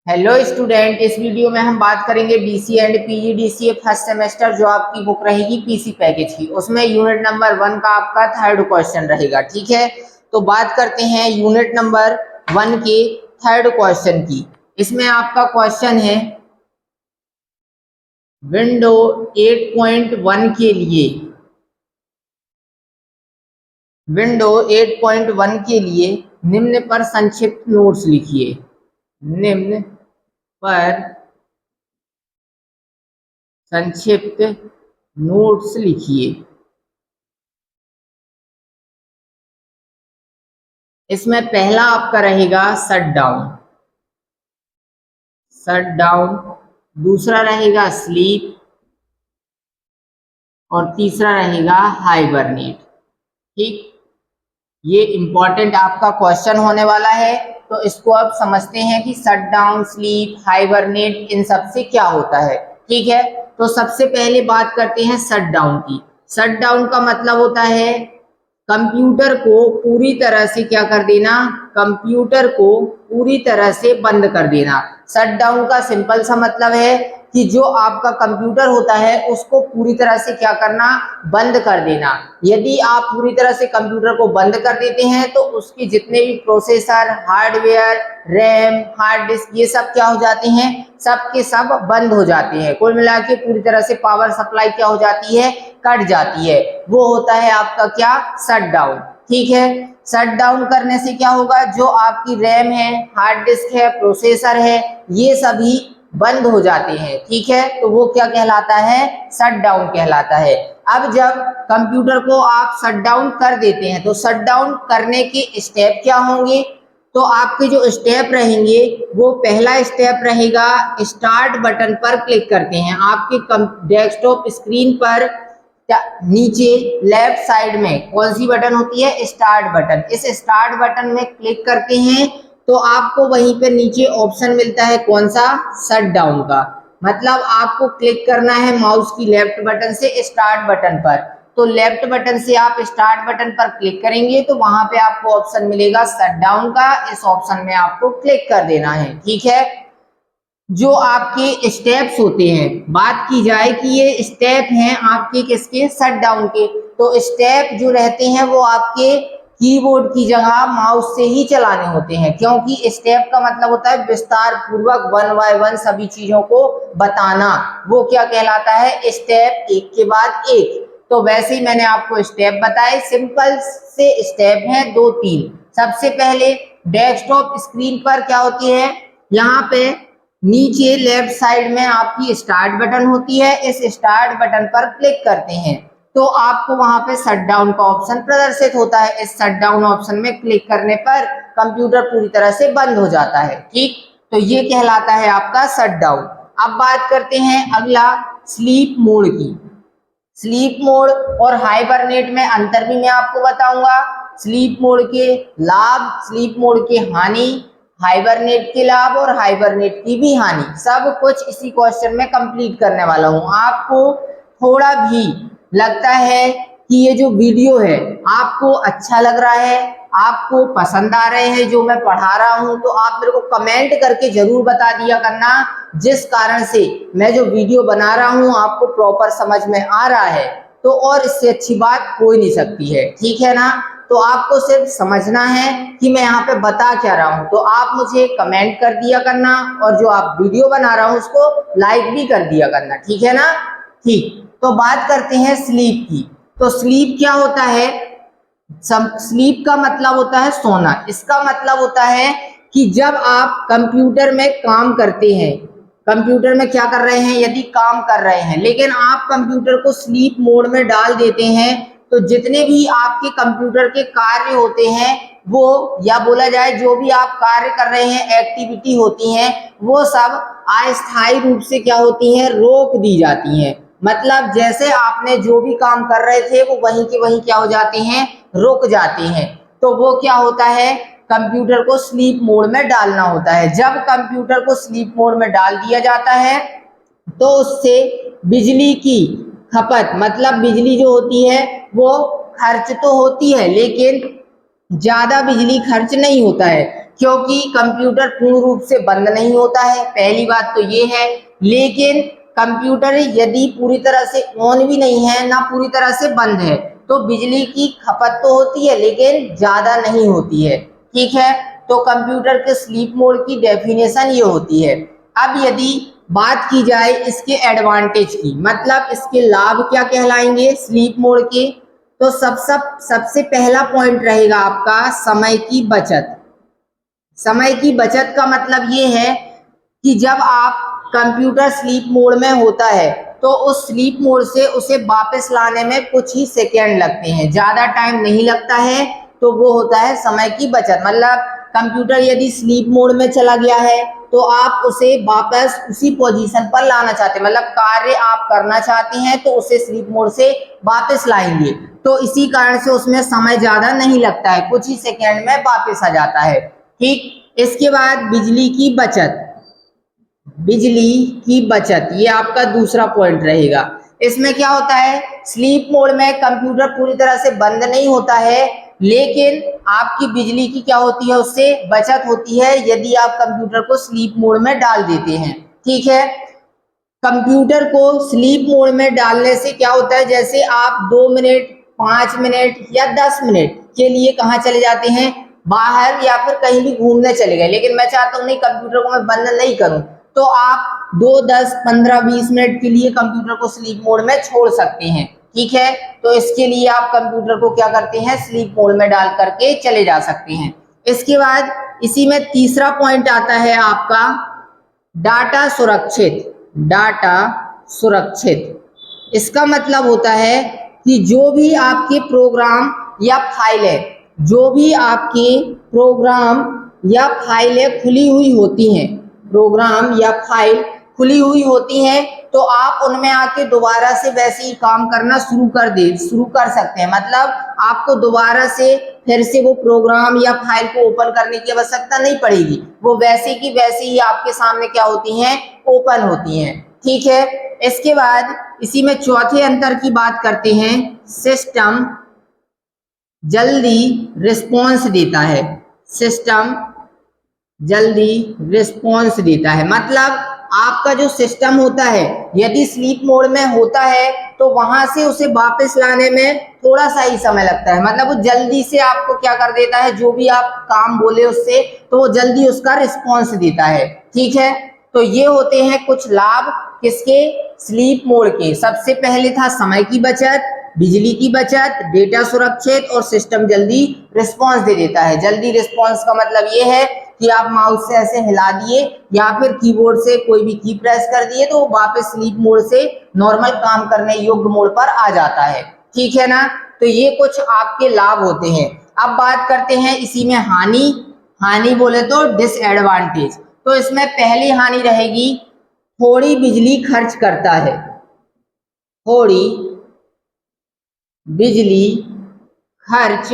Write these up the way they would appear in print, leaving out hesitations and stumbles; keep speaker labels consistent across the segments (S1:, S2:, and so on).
S1: Hello student, इस video में हम बात करेंगे BC and PGDCA first semester जो आपकी बुक रहेगी पीसी पैकेज की। उसमें यूनिट नंबर 1 का आपका थर्ड क्वेश्चन रहेगा। ठीक है, तो बात करते हैं यूनिट नंबर 1 के थर्ड क्वेश्चन की। इसमें आपका क्वेश्चन है विंडो 8.1 के लिए। विंडो 8.1 के लिए निम्न पर संक्षिप्त नोट्स लिखिए। निम्न पर संक्षिप्त नोट्स लिखिए। इसमें पहला आपका रहेगा शट डाउन। शट डाउन, दूसरा रहेगा स्लीप और तीसरा रहेगा हाइबरनेट। ठीक, ये इंपॉर्टेंट आपका क्वेश्चन होने वाला है। तो इसको अब समझते हैं कि शट डाउन, स्लीप, हाइबरनेट इन सब से क्या होता है। ठीक है, तो सबसे पहले बात करते हैं शट डाउन की। शट डाउन का मतलब होता है कंप्यूटर को पूरी तरह से क्या कर देना, कंप्यूटर को पूरी तरह से बंद कर देना। शट डाउन का सिंपल सा मतलब है कि जो आपका कंप्यूटर होता है उसको पूरी तरह से क्या करना, बंद कर देना। यदि आप पूरी तरह से कंप्यूटर को बंद कर देते हैं तो उसके जितने भी processor, hardware, RAM, hard disk, ये सब क्या हो जाते हैं, सब के सब बंद हो जाते हैं। कुल मिला के पूरी तरह से पावर सप्लाई क्या हो जाती है, कट जाती है। वो होता है आपका क्या, शट डाउन। ठीक है, शट डाउन करने से क्या होगा, जो आपकी रैम है, हार्ड डिस्क है, प्रोसेसर है, ये सभी बंद हो जाते हैं। ठीक है, तो वो क्या कहलाता है, शट डाउन कहलाता है। अब जब कंप्यूटर को आप शट डाउन कर देते हैं तो शट डाउन करने के स्टेप क्या होंगे, तो आपके जो स्टेप रहेंगे वो पहला स्टेप रहेगा, स्टार्ट बटन पर क्लिक करते हैं। आपके डेस्कटॉप स्क्रीन पर नीचे लेफ्ट साइड में कौन सी बटन होती है, स्टार्ट बटन। इस स्टार्ट बटन में क्लिक करते हैं तो आपको वहीं पे नीचे ऑप्शन मिलता है कौन सा, शट डाउन का। मतलब आपको क्लिक करना है माउस की लेफ्ट बटन से स्टार्ट बटन पर। तो लेफ्ट बटन से आप स्टार्ट बटन पर क्लिक करेंगे तो वहां पे आपको ऑप्शन मिलेगा शट डाउन का। इस ऑप्शन में आपको क्लिक कर देना है। ठीक है, जो आपके स्टेप्स होते हैं, बात की जाए कि ये स्टेप हैं आपके किसके, शट डाउन के। तो स्टेप जो रहते हैं वो आपके कीबोर्ड की जगह माउस से ही चलाने होते हैं, क्योंकि स्टेप का मतलब होता है विस्तार पूर्वक 1 बाय 1 सभी चीजों को बताना। वो क्या कहलाता है, स्टेप, एक के बाद एक। तो वैसे ही मैंने आपको स्टेप बताए, सिंपल से स्टेप हैं 2-3। सबसे पहले डेस्कटॉप स्क्रीन पर क्या होती है, यहाँ पे नीचे लेफ्ट साइड में आपकी स्टार्ट बटन होती है। इस स्टार्ट बटन पर क्लिक करते हैं तो आपको वहां पे शट डाउन का ऑप्शन प्रदर्शित होता है। इस शट डाउन ऑप्शन में क्लिक करने पर कंप्यूटर पूरी तरह से बंद हो जाता है। ठीक, तो ये कहलाता है आपका शट डाउन। अब बात करते हैं अगला, स्लीप मोड की। स्लीप मोड और हाइबरनेट में अंतर भी मैं आपको बताऊंगा। स्लीप मोड के लाभ, स्लीप मोड के हानि, हाइबरनेट के लाभ और हाइबरनेट की भी हानि, सब कुछ इसी क्वेश्चन में कंप्लीट करने वाला हूं। आपको थोड़ा भी लगता है कि ये जो वीडियो है आपको अच्छा लग रहा है, आपको पसंद आ रहे हैं जो मैं पढ़ा रहा हूं, तो आप मेरे को कमेंट करके जरूर बता दिया करना, जिस कारण से मैं जो वीडियो बना रहा हूं आपको प्रॉपर समझ में आ रहा है। तो और इससे अच्छी बात हो ही नहीं सकती है। ठीक है ना, तो आपको सिर्फ समझना है कि मैं यहाँ पे बता क्या रहा हूँ। तो आप मुझे कमेंट कर दिया करना और जो आप वीडियो बना रहा हूँ उसको लाइक भी कर दिया करना। ठीक है ना, ठीक। तो बात करते हैं स्लीप की। तो स्लीप क्या होता है, स्लीप का मतलब होता है सोना। इसका मतलब होता है कि जब आप कंप्यूटर में काम करते हैं, कंप्यूटर में क्या कर रहे हैं, यदि काम कर रहे हैं, लेकिन आप कंप्यूटर को स्लीप मोड में डाल देते हैं तो जितने भी आपके कंप्यूटर के कार्य होते हैं वो, या बोला जाए जो भी आप कार्य कर रहे हैं, एक्टिविटी होती हैं, वो सब अस्थायी रूप से क्या होती हैं, रोक दी जाती हैं। मतलब जैसे आपने जो भी काम कर रहे थे वो वहीं के वहीं क्या हो जाते हैं, रुक जाते हैं। तो वो क्या होता है, कंप्यूटर को स्लीप मोड में डालना होता है। जब कंप्यूटर को स्लीप मोड में डाल दिया जाता है तो उससे बिजली की खपत, मतलब बिजली जो होती है वो खर्च तो होती है लेकिन ज्यादा बिजली खर्च नहीं होता है। क्योंकि कंप्यूटर पूर्ण रूप से बंद नहीं होता है, पहली बात तो ये है। लेकिन कंप्यूटर यदि पूरी तरह से ऑन भी नहीं है ना पूरी तरह से बंद है, तो बिजली की खपत तो होती है लेकिन ज्यादा नहीं होती है, ठीक है। तो कंप्यूटर के स्लीप मोड की डेफिनेशन ये होती है। अब यदि बात की जाए इसके एडवांटेज की, मतलब इसके लाभ क्या कहलाएंगे स्लीप मोड के, तो सबसे पहला पॉइंट रहेगा आपका समय की बचत। समय की बचत का मतलब ये है कि जब आप कंप्यूटर स्लीप मोड में होता है तो उस स्लीप मोड से उसे वापस लाने में कुछ ही सेकेंड लगते हैं, ज्यादा टाइम नहीं लगता है। तो वो होता है समय की बचत। मतलब कंप्यूटर यदि स्लीप मोड में चला गया है तो आप उसे वापस उसी पोजीशन पर लाना चाहते हैं, मतलब कार्य आप करना चाहते हैं तो उसे स्लीप मोड से वापस लाएंगे, तो इसी कारण से उसमें समय ज्यादा नहीं लगता है, कुछ ही सेकेंड में वापस आ जाता है, ठीक। इसके बाद बिजली की बचत, बिजली की बचत ये आपका दूसरा पॉइंट रहेगा। इसमें क्या होता है, स्लीप मोड में कंप्यूटर पूरी तरह से बंद नहीं होता है, लेकिन आपकी बिजली की क्या होती है, उससे बचत होती है यदि आप कंप्यूटर को स्लीप मोड में डाल देते हैं, ठीक है। कंप्यूटर को स्लीप मोड में डालने से क्या होता है, जैसे आप 2 मिनट 5 मिनट या 10 मिनट के लिए कहाँ चले जाते हैं, बाहर या फिर कहीं भी घूमने चले गए, लेकिन मैं चाहता हूँ नहीं कंप्यूटर को मैं बंद नहीं करूँ, तो आप 2 10 15 20 मिनट के लिए कंप्यूटर को स्लीप मोड में छोड़ सकते हैं, ठीक है। तो इसके लिए आप कंप्यूटर को क्या करते हैं, स्लीप मोड में डाल करके चले जा सकते हैं। इसके बाद इसी में तीसरा पॉइंट आता है आपका डाटा सुरक्षित। डाटा सुरक्षित इसका मतलब होता है कि जो भी आपके प्रोग्राम या फाइलें, जो भी आपके प्रोग्राम या फाइलें खुली हुई होती हैं, प्रोग्राम या फाइल खुली हुई होती हैं, तो आप उनमें आके दोबारा से वैसे ही काम करना शुरू कर सकते हैं। मतलब आपको दोबारा से फिर से वो प्रोग्राम या फाइल को ओपन करने की आवश्यकता नहीं पड़ेगी, वो वैसे की वैसे ही आपके सामने क्या होती हैं, ओपन होती हैं, ठीक है। इसके बाद इसी में चौथे अंतर की बात करते हैं, सिस्टम जल्दी रिस्पॉन्स देता है। सिस्टम जल्दी रिस्पॉन्स देता है, मतलब आपका जो सिस्टम होता है यदि स्लीप मोड में होता है तो वहां से उसे वापस लाने में थोड़ा सा ही समय लगता है, मतलब वो जल्दी से आपको क्या कर देता है, जो भी आप काम बोले उससे तो वो जल्दी उसका रिस्पॉन्स देता है, ठीक है। तो ये होते हैं कुछ लाभ किसके, स्लीप मोड के। सबसे पहले था समय की बचत, बिजली की बचत, डेटा सुरक्षित और सिस्टम जल्दी रिस्पॉन्स दे देता है। जल्दी रिस्पॉन्स का मतलब ये है कि आप माउस से ऐसे हिला दिए या फिर कीबोर्ड से कोई भी की प्रेस कर दिए तो वापस स्लीप मोड से नॉर्मल काम करने योग्य मोड पर आ जाता है, ठीक है ना। तो ये कुछ आपके लाभ होते हैं। अब बात करते हैं इसी में हानि। हानि बोले तो डिसएडवांटेज, तो इसमें पहली हानि रहेगी थोड़ी बिजली खर्च करता है। थोड़ी बिजली खर्च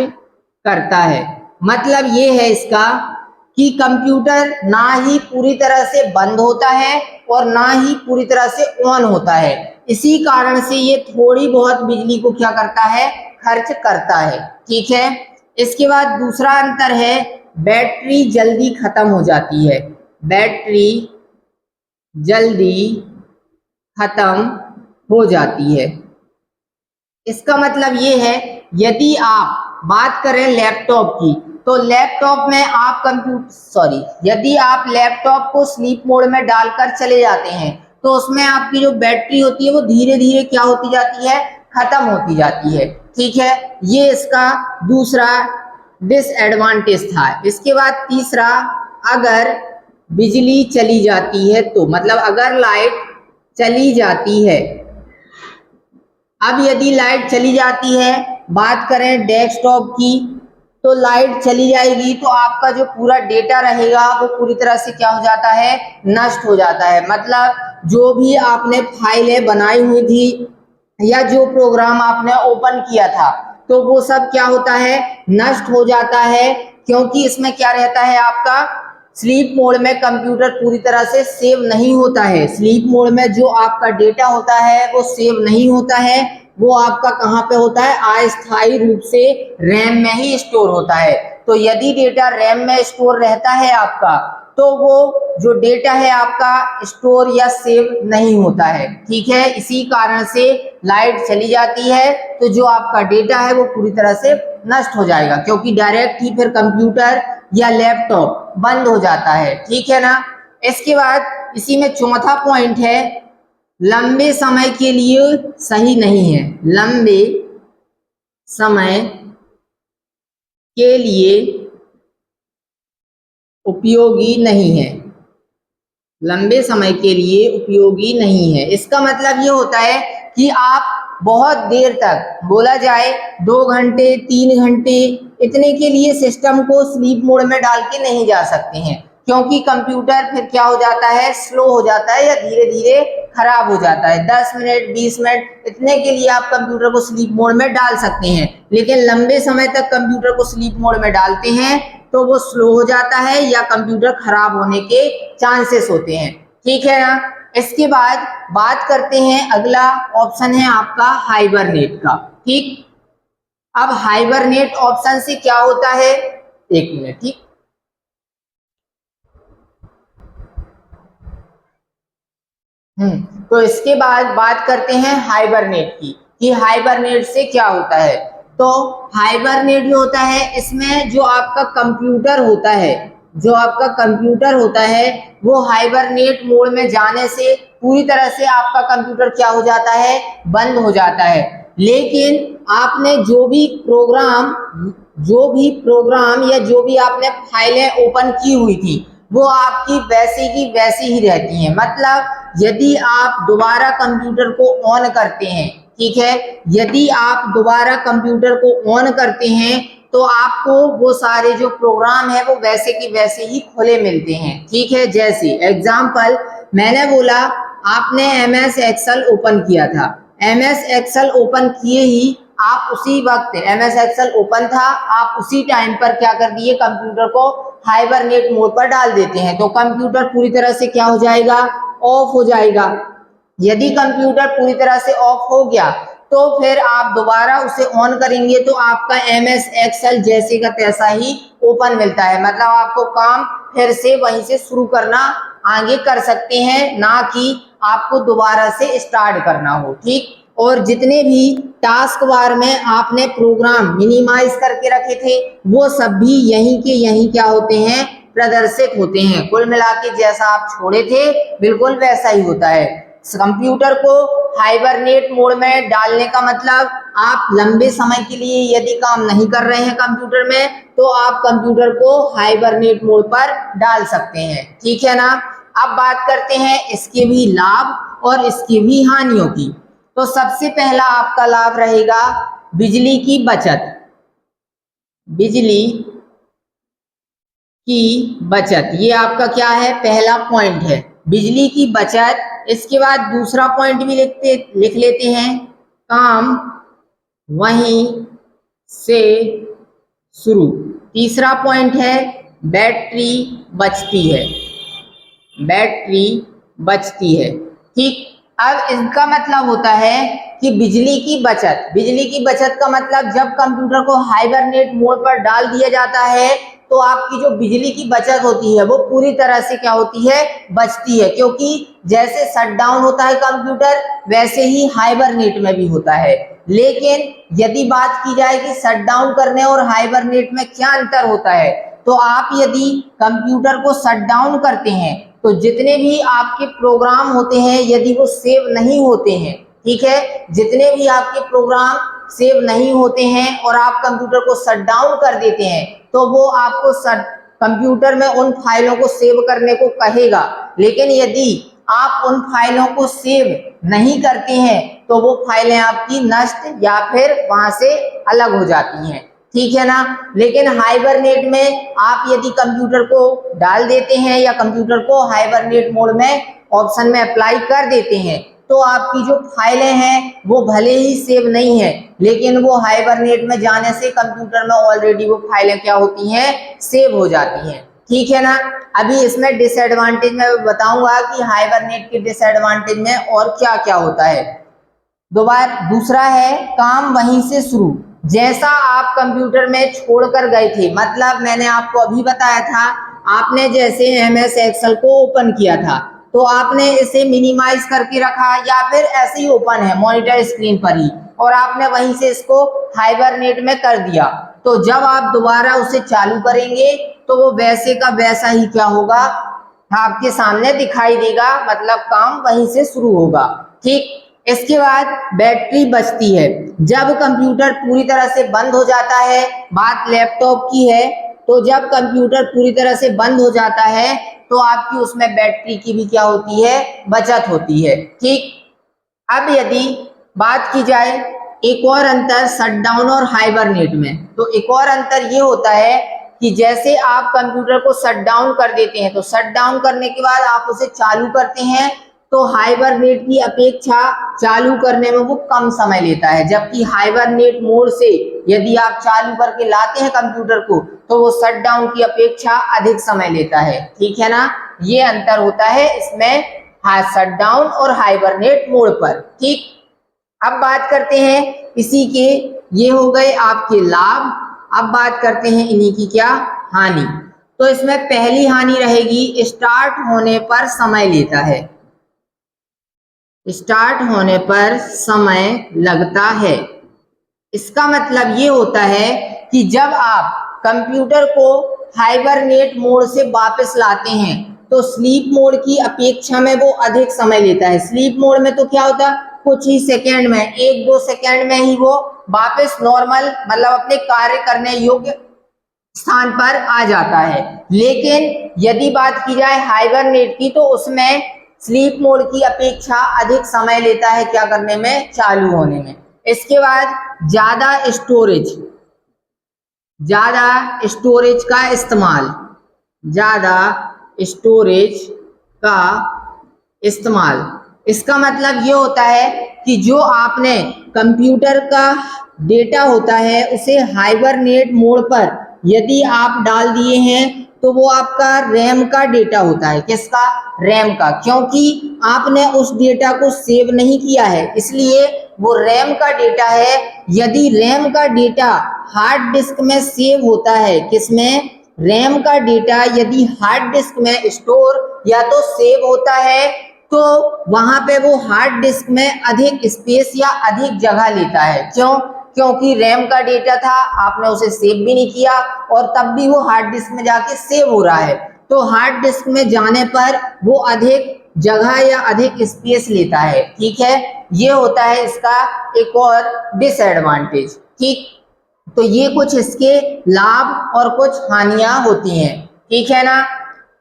S1: करता है, मतलब ये है इसका कि कंप्यूटर ना ही पूरी तरह से बंद होता है और ना ही पूरी तरह से ऑन होता है, इसी कारण से ये थोड़ी बहुत बिजली को क्या करता है, खर्च करता है, ठीक है। इसके बाद दूसरा अंतर है बैटरी जल्दी खत्म हो जाती है। बैटरी जल्दी खत्म हो जाती है, इसका मतलब ये है यदि आप बात करें लैपटॉप की, तो लैपटॉप में आप यदि आप लैपटॉप को स्लीप मोड में डालकर चले जाते हैं तो उसमें आपकी जो बैटरी होती है वो धीरे धीरे क्या होती जाती है, खत्म होती जाती है, ठीक है। ये इसका दूसरा डिसएडवांटेज था। इसके बाद तीसरा, अगर बिजली चली जाती है तो, मतलब अगर लाइट चली जाती है, अब यदि लाइट चली जाती है, बात करें डेस्कटॉप की, तो लाइट चली जाएगी तो आपका जो पूरा डेटा रहेगा वो पूरी तरह से क्या हो जाता है, नष्ट हो जाता है। मतलब जो भी आपने फाइलें बनाई हुई थी या जो प्रोग्राम आपने ओपन किया था तो वो सब क्या होता है, नष्ट हो जाता है, क्योंकि इसमें क्या रहता है, आपका स्लीप मोड में कंप्यूटर पूरी तरह से सेव नहीं होता है। स्लीप मोड में जो आपका डेटा होता है वो सेव नहीं होता है, वो आपका कहाँ पे होता है, अस्थायी रूप से रैम में ही स्टोर होता है। तो यदि डेटा रैम में स्टोर रहता है आपका, तो वो जो डेटा है आपका स्टोर या सेव नहीं होता है। ठीक है, इसी कारण से लाइट चली जाती है तो जो आपका डेटा है वो पूरी तरह से नष्ट हो जाएगा, क्योंकि डायरेक्ट ही फिर कंप्यूटर या लैपटॉप बंद हो जाता है। ठीक है ना। इसके बाद इसी में चौथा पॉइंट है, लंबे समय के लिए सही नहीं है। लंबे समय के लिए उपयोगी नहीं है। लंबे समय के लिए उपयोगी नहीं है, इसका मतलब ये होता है कि आप बहुत देर तक, बोला जाए 2 घंटे 3 घंटे, इतने के लिए सिस्टम को स्लीप मोड में डाल के नहीं जा सकते हैं, क्योंकि कंप्यूटर फिर क्या हो जाता है, स्लो हो जाता है या धीरे धीरे खराब हो जाता है। 10 मिनट 20 मिनट इतने के लिए आप कंप्यूटर को स्लीप मोड में डाल सकते हैं, लेकिन लंबे समय तक कंप्यूटर को स्लीप मोड में डालते हैं तो वो स्लो हो जाता है या कंप्यूटर खराब होने के चांसेस होते हैं। ठीक है ना। इसके बाद बात करते हैं, अगला ऑप्शन है आपका हाइबरनेट का। ठीक, अब हाइबरनेट ऑप्शन से क्या होता है, एक मिनट। ठीक, तो इसके बाद बात करते हैं हाइबरनेट की, कि हाइबरनेट से क्या होता है। तो हाइबरनेट जो होता है, इसमें जो आपका कंप्यूटर होता है, जो आपका कंप्यूटर होता है वो हाइबरनेट मोड में जाने से पूरी तरह से आपका कंप्यूटर क्या हो जाता है, बंद हो जाता है। लेकिन आपने जो भी प्रोग्राम या जो भी आपने फाइलें ओपन की हुई थी वो आपकी वैसी की वैसी ही रहती हैं। मतलब यदि आप दोबारा कंप्यूटर को ऑन करते हैं, ठीक है, यदि आप दोबारा कंप्यूटर को ऑन करते हैं तो आपको वो सारे जो प्रोग्राम है वो वैसे की वैसे ही खुले मिलते हैं। ठीक है, जैसे एग्जांपल मैंने बोला, आपने MS एक्सेल ओपन किया था, MS एक्सेल ओपन किए ही आप उसी वक्त MS एक्सेल ओपन था, आप उसी टाइम पर क्या कर दिए, कंप्यूटर को हाइबरनेट मोड पर डाल देते हैं, तो कंप्यूटर पूरी तरह से क्या हो जाएगा, ऑफ हो जाएगा। यदि कंप्यूटर पूरी तरह से ऑफ हो गया तो फिर आप दोबारा उसे ऑन करेंगे तो आपका MS एक्सेल जैसे का तैसा ही ओपन मिलता है। मतलब आपको काम फिर से वहीं से शुरू करना आगे कर सकते हैं, ना कि आपको दोबारा से स्टार्ट करना हो। ठीक, और जितने भी टास्क बार में आपने प्रोग्राम मिनिमाइज करके रखे थे वो सब भी यहीं के यहीं क्या होते हैं, प्रदर्शित होते हैं। कुल मिला के जैसा आप छोड़े थे बिल्कुल वैसा ही होता है। कंप्यूटर को हाइबरनेट मोड में डालने का मतलब, आप लंबे समय के लिए यदि काम नहीं कर रहे हैं कंप्यूटर में तो आप कंप्यूटर को हाइबरनेट मोड पर डाल सकते हैं। ठीक है ना। अब बात करते हैं इसके भी लाभ और इसकी भी हानियों की। तो सबसे पहला आपका लाभ रहेगा बिजली की बचत। बिजली की बचत, ये आपका क्या है, पहला पॉइंट है, बिजली की बचत। इसके बाद दूसरा पॉइंट भी लिख लेते हैं, काम वहीं से शुरू। तीसरा पॉइंट है बैटरी बचती है, बैटरी बचती है। ठीक, अब इसका मतलब होता है कि बिजली की बचत, बिजली की बचत का मतलब जब कंप्यूटर को हाइबरनेट मोड पर डाल दिया जाता है तो आपकी जो बिजली की बचत होती है वो पूरी तरह से क्या होती है, बचती है, क्योंकि जैसे शट डाउन होता है कंप्यूटर वैसे ही हाइबरनेट में भी होता है। लेकिन यदि बात की जाए कि शट डाउन करने और हाइबरनेट में क्या अंतर होता है, तो आप यदि कंप्यूटर को शट डाउन करते हैं तो जितने भी आपके प्रोग्राम होते हैं यदि वो सेव नहीं होते हैं, ठीक है, जितने भी आपके प्रोग्राम सेव नहीं होते हैं और आप कंप्यूटर को शट डाउन कर देते हैं तो वो आपको कंप्यूटर में उन फाइलों को सेव करने को कहेगा। लेकिन यदि आप उन फाइलों को सेव नहीं करते हैं तो वो फाइलें आपकी नष्ट या फिर वहां से अलग हो जाती हैं। ठीक है ना। लेकिन हाइबरनेट में आप यदि कंप्यूटर को डाल देते हैं या कंप्यूटर को हाइबरनेट मोड में ऑप्शन में अप्लाई कर देते हैं तो आपकी जो फाइलें हैं वो भले ही सेव नहीं है लेकिन वो हाइबरनेट में जाने से कंप्यूटर में ऑलरेडी वो फाइलें क्या होती हैं, सेव हो जाती हैं। ठीक है ना। अभी इसमें डिसएडवांटेज में बताऊंगा कि हाइबरनेट के डिसएडवांटेज में और क्या क्या होता है। दूसरा है काम वहीं से शुरू। जैसा आप कंप्यूटर में छोड़कर गए थे, मतलब मैंने आपको अभी बताया था, आपने जैसे MS एक्सेल को ओपन किया था तो आपने इसे मिनिमाइज करके रखा या फिर ऐसे ही ओपन है मॉनिटर स्क्रीन पर ही, और आपने वहीं से इसको हाइबरनेट में कर दिया, तो जब आप दोबारा उसे चालू करेंगे तो वो वैसे का वैसा ही क्या होगा, आपके सामने दिखाई देगा, मतलब काम वहीं से शुरू होगा। ठीक, इसके बाद बैटरी बचती है। जब कंप्यूटर पूरी तरह से बंद हो जाता है, बात लैपटॉप की है, तो जब कंप्यूटर पूरी तरह से बंद हो जाता है तो आपकी उसमें बैटरी की भी क्या होती है, बचत होती है। ठीक, अब यदि बात की जाए एक और अंतर शटडाउन और हाइबरनेट में, तो एक और अंतर ये होता है कि जैसे आप कंप्यूटर को शटडाउन कर देते हैं तो शटडाउन करने के बाद आप उसे चालू करते हैं तो हाइबरनेट की अपेक्षा चालू करने में वो कम समय लेता है, जबकि हाइबरनेट मोड से यदि आप चालू करके लाते हैं कंप्यूटर को तो वो शटडाउन की अपेक्षा अधिक समय लेता है। ठीक है ना, ये अंतर होता है इसमें शटडाउन और हाइबरनेट मोड पर। ठीक, अब बात करते हैं इसी के, ये हो गए आपके लाभ। अब बात करते हैं इन्हीं की क्या हानि। तो इसमें पहली हानि रहेगी स्टार्ट होने पर समय लेता है, स्टार्ट होने पर समय लगता है। इसका मतलब ये होता है कि जब आप कंप्यूटर को हाइबरनेट मोड से वापस लाते हैं तो स्लीप मोड की अपेक्षा में वो अधिक समय लेता है। स्लीप मोड में तो क्या होता है, कुछ ही सेकंड में, 1-2 सेकंड में ही वो वापस नॉर्मल मतलब अपने कार्य करने योग्य स्थान पर आ जाता है। लेकिन यदि बात की जाए हाइबरनेट की तो उसमें स्लीप मोड की अपेक्षा अधिक समय लेता है क्या करने में, चालू होने में। इसके बाद ज्यादा स्टोरेज का इस्तेमाल, ज्यादा स्टोरेज का इस्तेमाल। इसका मतलब ये होता है कि जो आपने कंप्यूटर का डेटा होता है उसे हाइबरनेट मोड पर यदि आप डाल दिए हैं तो वो आपका रैम का डेटा होता है। किसका, रैम का, क्योंकि आपने उस डेटा को सेव नहीं किया है इसलिए वो रैम का डेटा है। यदि रैम का डेटा हार्ड डिस्क में सेव होता है, किसमें, रैम का डेटा यदि हार्ड डिस्क में स्टोर या तो सेव होता है तो वहां पे वो हार्ड डिस्क में अधिक स्पेस या अधिक जगह लेता है। क्यों, क्योंकि रैम का डेटा था, आपने उसे सेव भी नहीं किया और तब भी वो हार्ड डिस्क में जाके सेव हो रहा है, तो हार्ड डिस्क में जाने पर वो अधिक जगह या अधिक स्पेस लेता है। ठीक है, ये होता है इसका एक और डिसएडवांटेज। ठीक, तो ये कुछ इसके लाभ और कुछ हानियां होती हैं। ठीक है ना,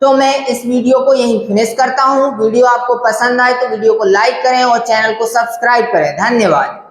S1: तो मैं इस वीडियो को यहीं फिनिश करता हूं। वीडियो आपको पसंद आए तो वीडियो को लाइक करें और चैनल को सब्सक्राइब करें। धन्यवाद।